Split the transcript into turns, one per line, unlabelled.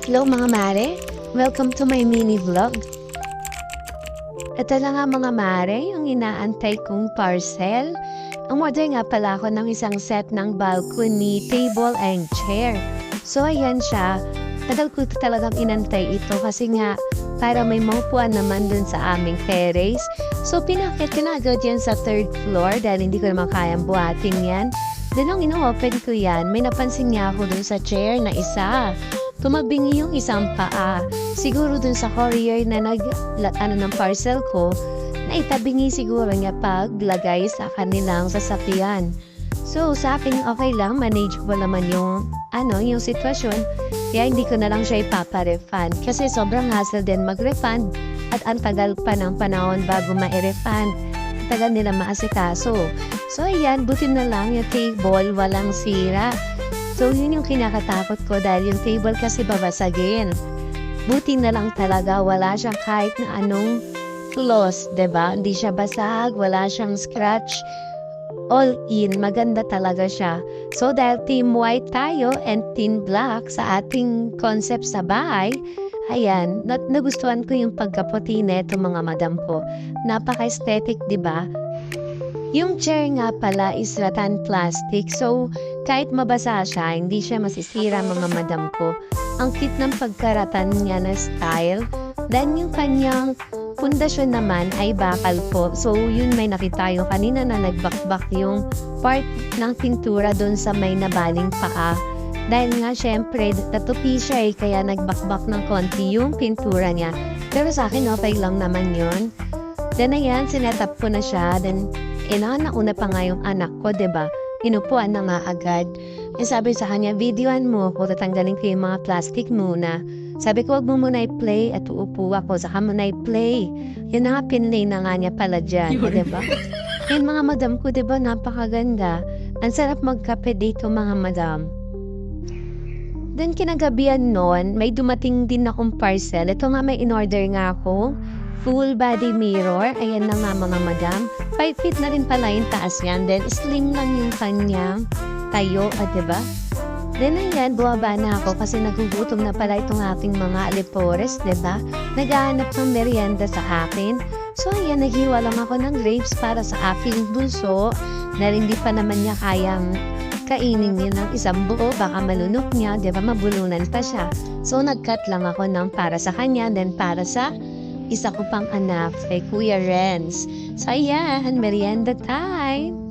Hello mga mare, welcome to my mini vlog. Ito na nga mga mare, yung inaantay kong parcel. Ang order nga pala ako ng isang set ng balcony, table and chair. So ayan siya, tagal ko talagang inantay ito kasi nga para may maupuan naman dun sa aming terrace. So pinakit ko na agad yan sa third floor dahil hindi ko naman kayang buhatin yan. Then nung ino-open ko yan, may napansin niya ako dun sa chair na isa. Tumabingi yung isang paa. Siguro dun sa courier na ng parcel ko, na itabingi siguro niya paglagay sa kanilang sasakyan. So sa akin okay lang, manageable naman yung sitwasyon. Kaya hindi ko na lang siya ipapa-refund. Kasi sobrang hassle din mag-refund at ang tagal pa ng panahon bago ma-refund. Tagal nila maasikaso. So ayan, buti na lang yung table, walang sira. So yun yung kinakatakot ko dahil yung table kasi babasagin. Buti na lang talaga, wala siyang kahit na anong flaws, diba? Hindi siya basag, wala siyang scratch. All in, maganda talaga siya. So dahil team white tayo and team black sa ating concept sa bahay, ayan, nagustuhan ko yung pagkaputi neto mga madam ko. Napaka-aesthetic, diba? Yung chair nga pala is rattan plastic, so kahit mabasa siya, hindi siya masisira mga madam ko. Ang cute ng pagkaratan niya na style. Then yung kanyang pundasyon naman ay bakal po. So yun may nakita yung kanina na nagbakbak yung part ng pintura doon sa may nabaling paa. Dahil nga syempre natupi siya kaya nagbakbak ng konti yung pintura niya. Pero sa akin okay lang naman yun. Then ayan, sinetap ko na siya. Then nauna pa nga yung anak ko, diba? Inupuan na nga agad. Sabi sa kanya, videoan mo ako, tatanggalin ko yung mga plastic muna. Sabi ko, wag mo muna i-play at uupo ako, saka mo na i-play. Yun na nga, pinlay na nga niya pala dyan, diba? Yan mga madam ko, diba? Napakaganda. Ang sarap magkape dito mga madam. Then kinagabihan noon, may dumating din akong parcel. Ito nga may in-order nga ako. Full body mirror. Ayan na nga mga madam. 5 feet na rin pala yung taas yan. Then slim lang yung kanyang tayo. Diba? Then ayan, buwaba na ako kasi nagugutom na pala itong aking mga alipores. Diba? Naghahanap ng merienda sa akin. So ayan, naghiwa lang ako ng grapes para sa aking bunso. Dahil hindi pa naman niya kayang kainin niya ng isang buo. Baka malunok niya. Diba? Mabulunan pa siya. So nag-cut lang ako ng para sa kanya. Then para sa isa ko pang anak kay Kuya Renz. So ayan, merienda time!